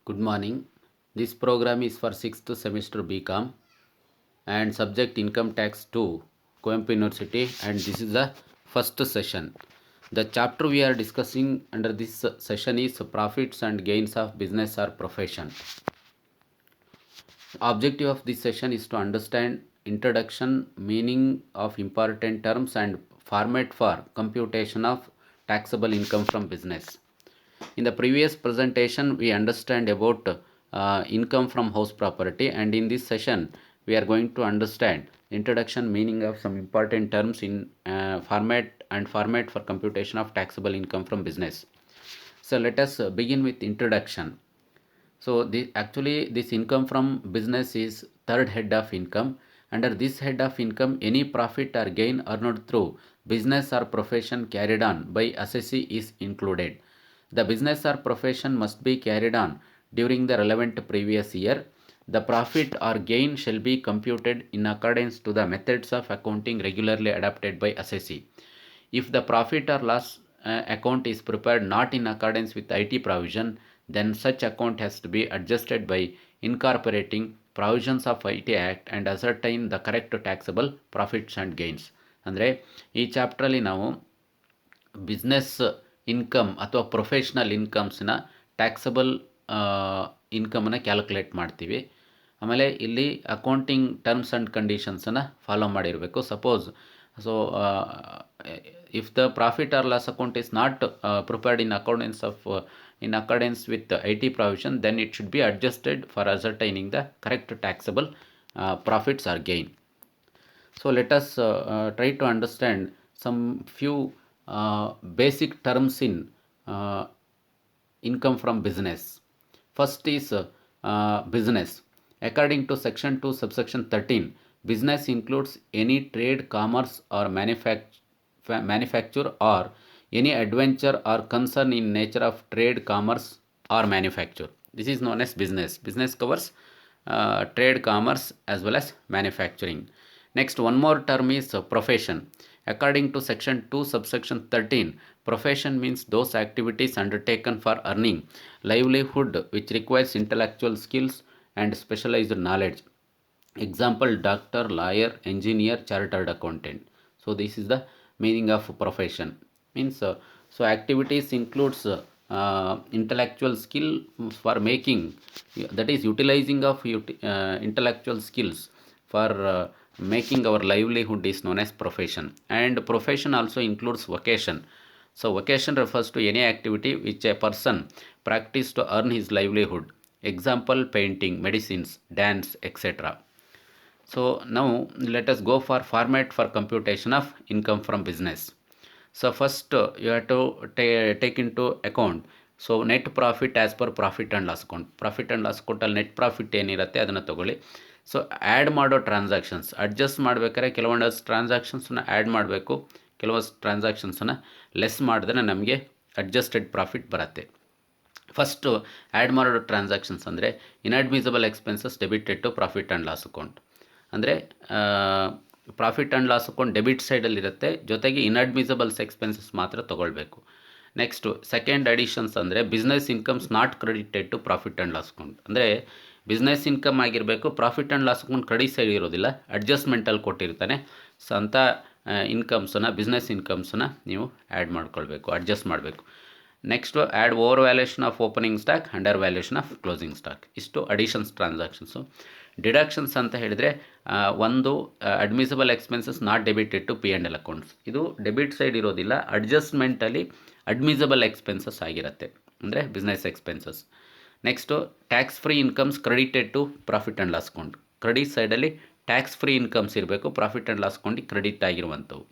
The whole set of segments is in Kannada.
Good morning. This program is for 6th semester BCom and subject Income Tax 2, Coimbatore University, and this is the first session. The chapter we are discussing under this session is Profits and Gains of Business or Profession. Objective of this session is to understand introduction, meaning of important terms and format for computation of taxable income from business. In the previous presentation, we understand about income from house property, and in this session, we are going to understand introduction, meaning of some important terms in format for computation of taxable income from business. So let us begin with introduction. So this income from business is third head of income. Under this head of income, any profit or gain earned through business or profession carried on by assessee is included. The business or profession must be carried on during the relevant previous year. The profit or gain shall be computed in accordance to the methods of accounting regularly adopted by assessee. If the profit or loss account is prepared not in accordance with IT provision, then such account has to be adjusted by incorporating provisions of IT Act and ascertain the correct taxable profits and gains. ಅಂದರೆ ಈ ಚಾಪ್ಟ್ರಲ್ಲಿ ನಾವು ಬಿಸ್ನೆಸ್ ಇನ್ಕಮ್ ಅಥವಾ ಪ್ರೊಫೆಷ್ನಲ್ ಇನ್ಕಮ್ಸ್ನ ಟ್ಯಾಕ್ಸಬಲ್ ಇನ್ಕಮನ್ನು ಕ್ಯಾಲ್ಕುಲೇಟ್ ಮಾಡ್ತೀವಿ. ಆಮೇಲೆ ಇಲ್ಲಿ ಅಕೌಂಟಿಂಗ್ ಟರ್ಮ್ಸ್ ಆ್ಯಂಡ್ ಕಂಡೀಷನ್ಸನ್ನು ಫಾಲೋ ಮಾಡಿರಬೇಕು. Suppose if the profit or loss account is not prepared in accordance with the IT provision, then it should be adjusted for ascertaining the correct taxable profits or gain. So let us try to understand some few basic terms in income from business. First is business. According to section 2 subsection 13, business includes any trade, commerce or manufacture or any adventure or concern in nature of trade, commerce or manufacture. This is known as business. Business covers trade, commerce as well as manufacturing. Next, one more term is profession. According to section 2 subsection 13, profession means those activities undertaken for earning livelihood which requires intellectual skills and specialized knowledge. Example, doctor, lawyer, engineer, chartered accountant. So this is the meaning of profession. Means so activities includes intellectual skill for making, that is utilizing of intellectual skills for making our livelihood is known as profession. And profession also includes vocation. So vocation refers to any activity which a person practice to earn his livelihood. Example, painting, medicines, dance, etc. So now let us go for format for computation of income from business. So first you have to take into account so net profit as per profit and loss account. Profit and loss account ಅಲ್ಲಿ net profit ಏನಿರುತ್ತೆ ಅದನ್ನು ತಗೊಳ್ಳಿ. ಸೊ ಆ್ಯಡ್ ಮಾಡೋ ಟ್ರಾನ್ಸಾಕ್ಷನ್ಸ್ ಅಡ್ಜಸ್ಟ್ ಮಾಡಬೇಕಾದ್ರೆ ಕೆಲವೊಂದು ಟ್ರಾನ್ಸಾಕ್ಷನ್ಸನ್ನ ಆ್ಯಡ್ ಮಾಡಬೇಕು, ಕೆಲವೊಂದು ಟ್ರಾನ್ಸಾಕ್ಷನ್ಸನ್ನು ಲೆಸ್ ಮಾಡಿದ್ರೆ ನಮಗೆ ಅಡ್ಜಸ್ಟೆಡ್ ಪ್ರಾಫಿಟ್ ಬರುತ್ತೆ. ಫಸ್ಟು ಆ್ಯಡ್ ಮಾಡೋ ಟ್ರಾನ್ಸಾಕ್ಷನ್ಸ್ ಅಂದರೆ inadmissible expenses debited to profit and loss account. ಅಂದರೆ profit and loss account debit ಸೈಡಲ್ಲಿರುತ್ತೆ, ಜೊತೆಗೆ ಇನ್ಅಡ್ಮಿಸಬಲ್ಸ್ ಎಕ್ಸ್ಪೆನ್ಸಸ್ ಮಾತ್ರ ತೊಗೊಳ್ಬೇಕು. ನೆಕ್ಸ್ಟು ಸೆಕೆಂಡ್ ಅಡಿಷನ್ಸ್ ಅಂದರೆ business incomes not credited to profit and loss account. ಅಂದರೆ ಬಿಸ್ನೆಸ್ ಇನ್ಕಮ್ ಆಗಿರಬೇಕು, profit and loss account credit side ಇರೋದಿಲ್ಲ, ಅಡ್ಜಸ್ಟ್ಮೆಂಟಲ್ಲಿ ಕೊಟ್ಟಿರ್ತಾನೆ. ಸೊ ಅಂಥ ಇನ್ಕಮ್ಸನ್ನು ಬಿಸ್ನೆಸ್ ಇನ್ಕಮ್ಸನ್ನು ನೀವು ಆ್ಯಡ್ ಮಾಡ್ಕೊಳ್ಬೇಕು, ಅಡ್ಜಸ್ಟ್ ಮಾಡಬೇಕು. Next add over valuation of opening stock, under valuation of closing stock. ಇಷ್ಟು ಅಡಿಷನ್ಸ್ ಟ್ರಾನ್ಸಾಕ್ಷನ್ಸು. ಡಿಡಕ್ಷನ್ಸ್ ಅಂತ ಹೇಳಿದರೆ ಒಂದು admissible expenses not debited to P&L accounts. ಇದು ಡೆಬಿಟ್ ಸೈಡ್ ಇರೋದಿಲ್ಲ, ಅಡ್ಜಸ್ಟ್ಮೆಂಟಲ್ಲಿ ಅಡ್ಮಿಸಬಲ್ ಎಕ್ಸ್ಪೆನ್ಸಸ್ ಆಗಿರುತ್ತೆ, ಅಂದರೆ business expenses. Next tax free incomes credited to profit and loss account. Credit ಸೈಡಲ್ಲಿ ಟ್ಯಾಕ್ಸ್ ಫ್ರೀ ಇನ್ಕಮ್ಸ್ ಇರಬೇಕು, ಪ್ರಾಫಿಟ್ ಆ್ಯಂಡ್ ಲಾಸ್ ಅಕೌಂಟಿಗೆ ಕ್ರೆಡಿಟ್ ಆಗಿರುವಂಥವು.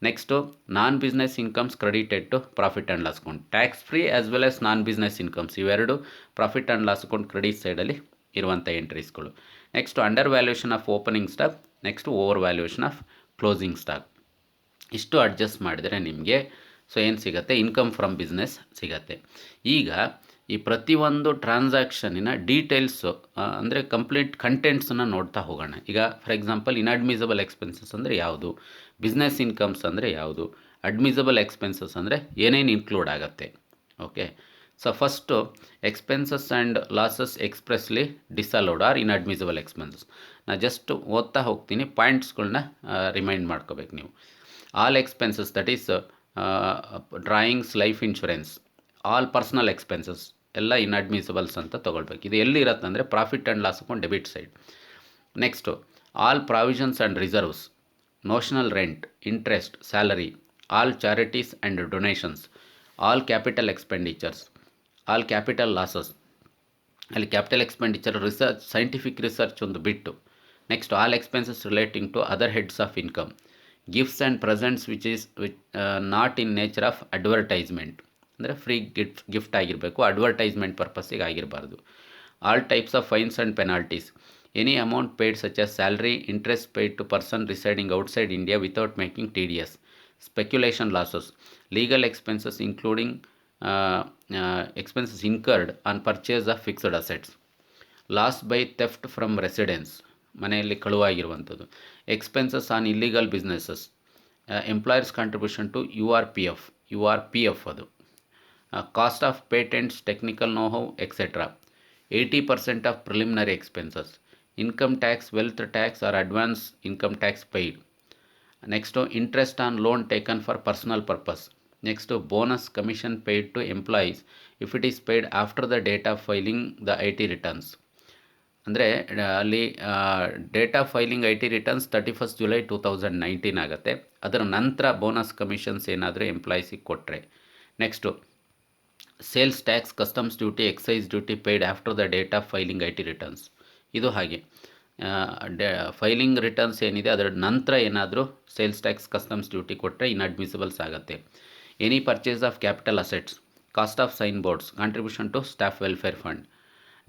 Next non business incomes credited to profit and loss account. Tax free as well as non business incomes ಇವೆರಡು profit and loss account credit ಸೈಡಲ್ಲಿ ಇರುವಂಥ ಎಂಟ್ರೀಸ್ಗಳು. Next under valuation of opening stock, next over valuation of closing stock. ಇಷ್ಟು ಅಡ್ಜಸ್ಟ್ ಮಾಡಿದರೆ ನಿಮಗೆ ಸೊ ಏನು ಸಿಗುತ್ತೆ, ಇನ್ಕಮ್ ಫ್ರಮ್ ಬಿಸ್ನೆಸ್ ಸಿಗುತ್ತೆ. ಈಗ ಈ ಪ್ರತಿಯೊಂದು ಟ್ರಾನ್ಸಾಕ್ಷನಿನ ಡೀಟೇಲ್ಸು ಅಂದರೆ ಕಂಪ್ಲೀಟ್ ಕಂಟೆಂಟ್ಸನ್ನು ನೋಡ್ತಾ ಹೋಗೋಣ. ಈಗ ಫಾರ್ ಎಕ್ಸಾಂಪಲ್ ಇನ್ಅಡ್ಮಿಸಬಲ್ ಎಕ್ಸ್ಪೆನ್ಸಸ್ ಅಂದರೆ ಯಾವುದು, ಬಿಸ್ನೆಸ್ ಇನ್ಕಮ್ಸ್ ಅಂದರೆ ಯಾವುದು, ಅಡ್ಮಿಸಬಲ್ ಎಕ್ಸ್ಪೆನ್ಸಸ್ ಅಂದರೆ ಏನೇನು ಇನ್ಕ್ಲೂಡ್ ಆಗುತ್ತೆ. Okay, so first expenses and losses expressly disallowed are inadmissible expenses. ನಾನು ಜಸ್ಟ್ ಓದ್ತಾ ಹೋಗ್ತೀನಿ, ಪಾಯಿಂಟ್ಸ್ಗಳನ್ನ ರಿಮೈಂಡ್ ಮಾಡ್ಕೋಬೇಕು ನೀವು. All expenses that is drawings, life insurance, all personal expenses ಎಲ್ಲ ಇನ್ಅಡ್ಮಿಸಿಬಲ್ಸ್ ಅಂತ ತೊಗೊಳ್ಬೇಕು. ಇದು ಎಲ್ಲಿ ಇರುತ್ತೆ ಅಂದರೆ profit and loss account debit side. Next all provisions and reserves, notional rent, interest, salary, all charities and donations, all capital expenditures, all capital losses. ಅಲ್ಲಿ capital expenditure research, scientific research ಒಂದು ಬಿಟ್ಟು. Next all expenses relating to other heads of income, gifts and presents which not in nature of advertisement, ಅಂದರೆ ಫ್ರೀ ಗಿಫ್ಟ್ ಆಗಿರಬೇಕು, ಅಡ್ವರ್ಟೈಸ್ಮೆಂಟ್ ಪರ್ಪಸ್ಸಿಗೆ ಆಗಿರಬಾರ್ದು. All types of fines and penalties, any amount paid such as salary, interest paid to person residing outside India without making TDS, speculation losses, legal expenses including expenses incurred on purchase of fixed assets, loss by theft from residence, ಮನೆಯಲ್ಲಿ ಕಳುವಾಗಿರುವಂಥದ್ದು, expenses on illegal businesses, employers contribution to URPF ಅದು, cost of patents, technical know how etcetera, 80% of preliminary expenses, income tax, wealth tax or advance income tax paid. Next interest on loan taken for personal purpose. Next bonus commission paid to employees if it is paid after the date of filing the IT returns. ಅಂದರೆ ಅಲ್ಲಿ date of filing IT returns 31st July 2019 ಆಗುತ್ತೆ. ಅದರ ನಂತರ ಬೋನಸ್ ಕಮಿಷನ್ಸ್ ಏನಾದರೂ ಎಂಪ್ಲಾಯೀಸಿಗೆ ಕೊಟ್ಟರೆ. Next sales tax, customs duty, excise duty paid after the date of filing IT returns. ಇದು ಹಾಗೆ ಫೈಲಿಂಗ್ ರಿಟರ್ನ್ಸ್ ಏನಿದೆ ಅದರ ನಂತರ ಏನಾದರೂ ಸೇಲ್ಸ್ ಟ್ಯಾಕ್ಸ್, ಕಸ್ಟಮ್ಸ್ ಡ್ಯೂಟಿ ಕೊಟ್ಟರೆ ಇನ್ಅಡ್ಮಿಸಿಬಲ್ಸ್ ಆಗುತ್ತೆ. Any purchase of capital assets, cost of sign boards, contribution to staff welfare fund.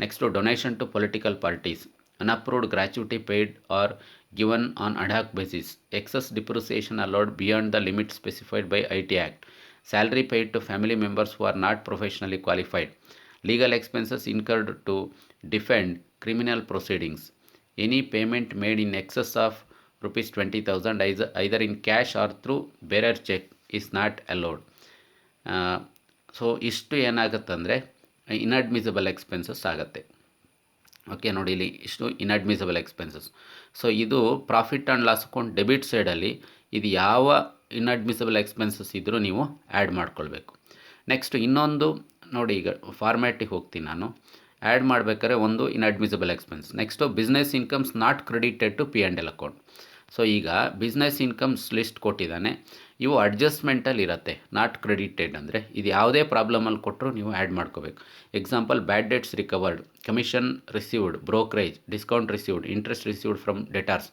Next donation to political parties, unapproved gratuity paid or given on ad hoc basis, excess depreciation allowed beyond the limit specified by IT Act, salary paid to family members who are not professionally qualified, legal expenses incurred to defend criminal proceedings, any payment made in excess of ₹20,000 either in cash or through bearer cheque is not allowed. So ಇಷ್ಟು ಏನಾಗುತ್ತಂದರೆ ಇನ್ಅಡ್ಮಿಸಿಬಲ್ ಎಕ್ಸ್ಪೆನ್ಸಸ್ ಆಗುತ್ತೆ. ಓಕೆ, ನೋಡಿ ಇಲ್ಲಿ ಇಷ್ಟು ಇನ್ಅಡ್ಮಿಸಿಬಲ್ ಎಕ್ಸ್ಪೆನ್ಸಸ್. ಸೊ ಇದು profit and loss account debit ಸೈಡಲ್ಲಿ ಇದು ಯಾವ ಇನ್ಅಡ್ಮಿಸಿಬಲ್ ಎಕ್ಸ್ಪೆನ್ಸಸ್ ಇದ್ದರೂ ನೀವು ಆ್ಯಡ್ ಮಾಡ್ಕೊಳ್ಬೇಕು. ನೆಕ್ಸ್ಟ್ ಇನ್ನೊಂದು ನೋಡಿ, ಈಗ ಫಾರ್ಮ್ಯಾಟಿಗೆ ಹೋಗ್ತೀನಿ ನಾನು. ಆ್ಯಡ್ ಮಾಡಬೇಕಾದ್ರೆ ಒಂದು inadmissible expense. Next business incomes not credited to P&L account. So ಈಗ ಬಿಸ್ನೆಸ್ ಇನ್ಕಮ್ಸ್ ಲಿಸ್ಟ್ ಕೊಟ್ಟಿದ್ದಾನೆ, ಇವು ಅಡ್ಜಸ್ಟ್ಮೆಂಟಲ್ಲಿ ಇರುತ್ತೆ. ನಾಟ್ ಕ್ರೆಡಿಟೆಡ್ ಅಂದರೆ ಇದು ಯಾವುದೇ ಪ್ರಾಬ್ಲಮಲ್ಲಿ ಕೊಟ್ಟರು ನೀವು ಆ್ಯಡ್ ಮಾಡ್ಕೋಬೇಕು. Example bad debts recovered, commission received, brokerage, discount received, interest received from debtors,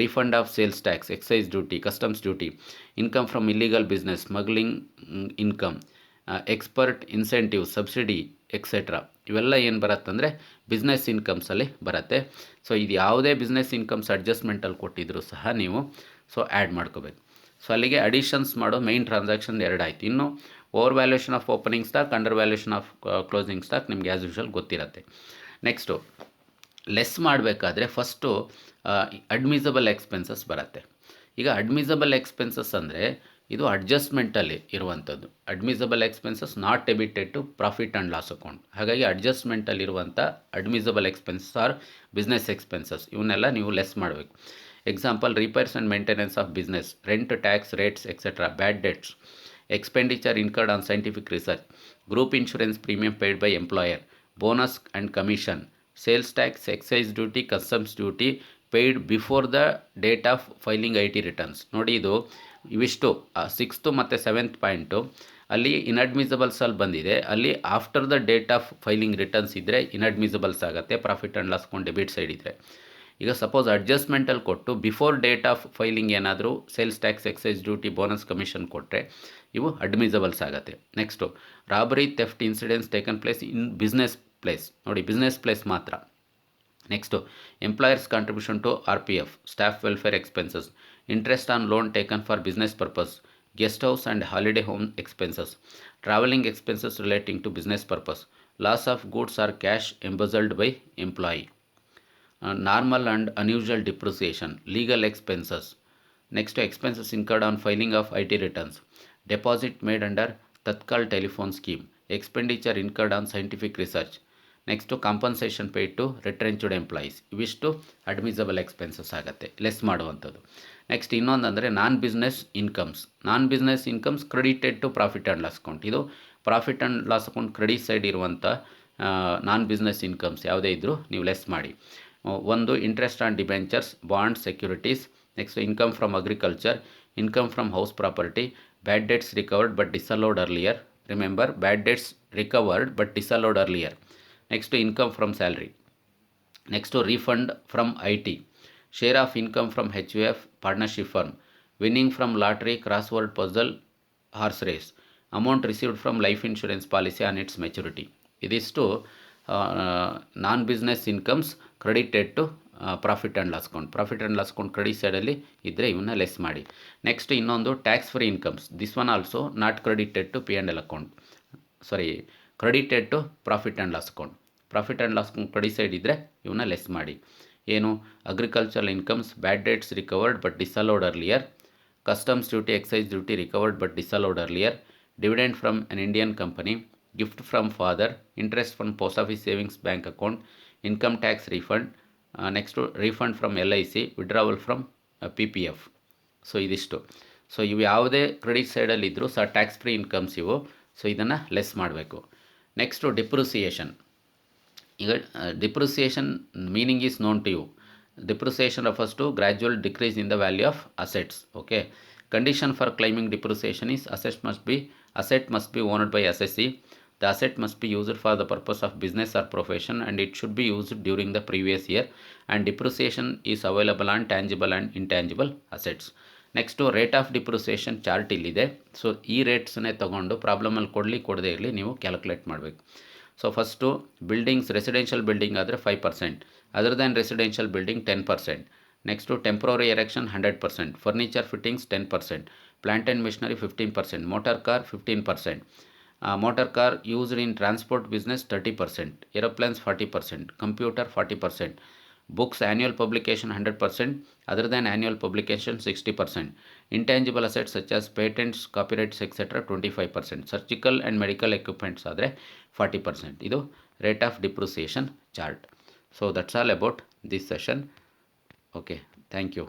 refund of sales tax, excise duty, customs duty, income from illegal business, smuggling income, expert incentive, subsidy etcetera. ಇವೆಲ್ಲ ಏನು ಬರುತ್ತಂದರೆ ಬಿಸ್ನೆಸ್ ಇನ್ಕಮ್ಸಲ್ಲಿ ಬರುತ್ತೆ. ಸೊ ಇದು ಯಾವುದೇ ಬಿಸ್ನೆಸ್ ಇನ್ಕಮ್ಸ್ ಅಡ್ಜಸ್ಟ್ಮೆಂಟಲ್ಲಿ ಕೊಟ್ಟಿದ್ದರೂ ಸಹ ನೀವು ಆ್ಯಡ್ ಮಾಡ್ಕೋಬೇಕು. ಸೊ ಅಲ್ಲಿಗೆ ಅಡಿಷನ್ಸ್ ಮಾಡೋ ಮೈನ್ ಟ್ರಾನ್ಸಾಕ್ಷನ್ 2 ಆಯಿತು. ಇನ್ನು over valuation of opening stock, under valuation of closing stock ನಿಮಗೆ ಆ್ಯಸ್ ಯೂಶುವಲ್ ಗೊತ್ತಿರುತ್ತೆ. ನೆಕ್ಸ್ಟು ಲೆಸ್ ಮಾಡಬೇಕಾದ್ರೆ ಫಸ್ಟು ಅಡ್ಮಿಸಬಲ್ ಎಕ್ಸ್ಪೆನ್ಸಸ್ ಬರುತ್ತೆ. ಈಗ ಅಡ್ಮಿಸಬಲ್ ಎಕ್ಸ್ಪೆನ್ಸಸ್ ಅಂದರೆ ಇದು ಅಡ್ಜಸ್ಟ್ಮೆಂಟಲ್ಲಿ ಇರುವಂಥದ್ದು. Admissible expenses not debited to profit and loss account. ಹಾಗಾಗಿ ಅಡ್ಜಸ್ಟ್ಮೆಂಟಲ್ಲಿರುವಂಥ admissible expenses are business expenses, ಇವನ್ನೆಲ್ಲ ನೀವು ಲೆಸ್ ಮಾಡಬೇಕು. Example repairs and maintenance of business, rent, tax, rates etcetera, bad debts, expenditure incurred on scientific research, group insurance premium paid by employer, bonus and commission, sales tax, excise duty, customs duty paid before the date of filing IT returns. ನೋಡಿ ಇದು ಇವಿಷ್ಟು 6th ಮತ್ತು 7th ಪಾಯಿಂಟು ಅಲ್ಲಿ ಇನ್ಅಡ್ಮಿಸಬಲ್ಸಲ್ಲಿ ಬಂದಿದೆ. ಅಲ್ಲಿ after the date of filing returns ಇದ್ದರೆ ಇನ್ಅಡ್ಮಿಸಬಲ್ಸ್ ಆಗುತ್ತೆ, profit and loss account debit side ಇದ್ದರೆ. ಈಗ ಸಪೋಸ್ ಅಡ್ಜಸ್ಟ್ಮೆಂಟಲ್ಲಿ ಕೊಟ್ಟು ಬಿಫೋರ್ ಡೇಟ್ ಆಫ್ ಫೈಲಿಂಗ್ ಏನಾದರೂ sales tax, excise duty, bonus commission ಕೊಟ್ಟರೆ ಇವು ಅಡ್ಮಿಸಬಲ್ಸ್ ಆಗುತ್ತೆ. Next robbery, theft incidents taken place in business place, ನೋಡಿ ಬಿಸ್ನೆಸ್ ಪ್ಲೇಸ್ ಮಾತ್ರ. Next employers contribution to RPF, staff welfare expenses, interest on loan taken for business purpose, guest house and holiday home expenses, travelling expenses relating to business purpose, loss of goods or cash embezzled by employee, normal and unusual depreciation, legal expenses. Next expenses incurred on filing of IT returns, deposit made under Tatkal telephone scheme, expenditure incurred on scientific research. Next compensation paid to retrenched employees. ಇವಿಷ್ಟು ಅಡ್ಮಿಸಬಲ್ ಎಕ್ಸ್ಪೆನ್ಸಸ್ ಆಗುತ್ತೆ, ಲೆಸ್ ಮಾಡುವಂಥದ್ದು. ನೆಕ್ಸ್ಟ್ ಇನ್ನೊಂದು ಅಂದರೆ non business incomes. Non business incomes credited to profit and loss account. ಇದು profit and loss account credit side ಇರುವಂಥ ನಾನ್ ಬಿಸ್ನೆಸ್ ಇನ್ಕಮ್ಸ್ ಯಾವುದೇ ಇದ್ದರೂ ನೀವು ಲೆಸ್ ಮಾಡಿ. ಒಂದು interest on debentures, bonds, securities. Next income from agriculture, income from house property, bad debts recovered but disallowed earlier. Remember, bad debts recovered but disallowed earlier. Next income from salary. Next refund from IT, share of income from HUF partnership firm, winning from lottery, crossword puzzle, horse race, amount received from life insurance policy on its maturity. ಇದಿಷ್ಟು non business incomes credited to profit and loss account. Profit and loss account credit ಸೈಡಲ್ಲಿ ಇದ್ದರೆ ಇವನ್ನ ಲೆಸ್ ಮಾಡಿ. ನೆಕ್ಸ್ಟ್ ಇನ್ನೊಂದು tax free incomes. This one also not credited to P&L account, credited to profit and loss account. Profit and loss account credit side ಇದ್ದರೆ ಇವನ್ನ ಲೆಸ್ ಮಾಡಿ. ಏನು? Agricultural incomes, bad debts recovered but disallowed earlier, customs duty, excise duty recovered but disallowed earlier, dividend from an Indian company, gift from father, interest from post office savings bank account, income tax refund, next refund from LIC, withdrawal from PPF. So ಇದಿಷ್ಟು. ಸೊ ಇವು ಯಾವುದೇ ಕ್ರೆಡಿಟ್ ಸೈಡಲ್ಲಿ ಇದ್ದರೂ ಸಹ ಟ್ಯಾಕ್ಸ್ ಫ್ರೀ ಇನ್ಕಮ್ಸ್ ಇವು. ಸೊ ಇದನ್ನು ಲೆಸ್ ಮಾಡಬೇಕು. Next depreciation. ಈಗ depreciation meaning is known to you. Depreciation refers to gradual decrease in the value of assets. Okay. Condition for claiming depreciation is asset must be owned by assessee. The asset must be used for the purpose of business or profession and it should be used during the previous year, and depreciation is available on tangible and intangible assets. Next rate of depreciation chart ಇಲ್ಲಿದೆ. ಸೊ ಈ ರೇಟ್ಸನ್ನೇ ತೊಗೊಂಡು ಪ್ರಾಬ್ಲಮಲ್ಲಿ ಕೊಡದೇ ಇರಲಿ, ನೀವು ಕ್ಯಾಲ್ಕುಲೇಟ್ ಮಾಡಬೇಕು. So first buildings, residential building ಆದರೆ 5%, other than residential building 10%. Next temporary erection 100%, furniture fittings 10%, plant and machinery 15%, motor car 15%, motor car used in transport business 30%, aeroplanes 40%, computer 40%, books annual publication 100%, other than annual publication 60%, intangible assets such as patents, copyrights etc. 25%, surgical and medical equipments ಆದರೆ 40%. ಇದು rate of depreciation chart. So that's all about this session. Okay, thank you.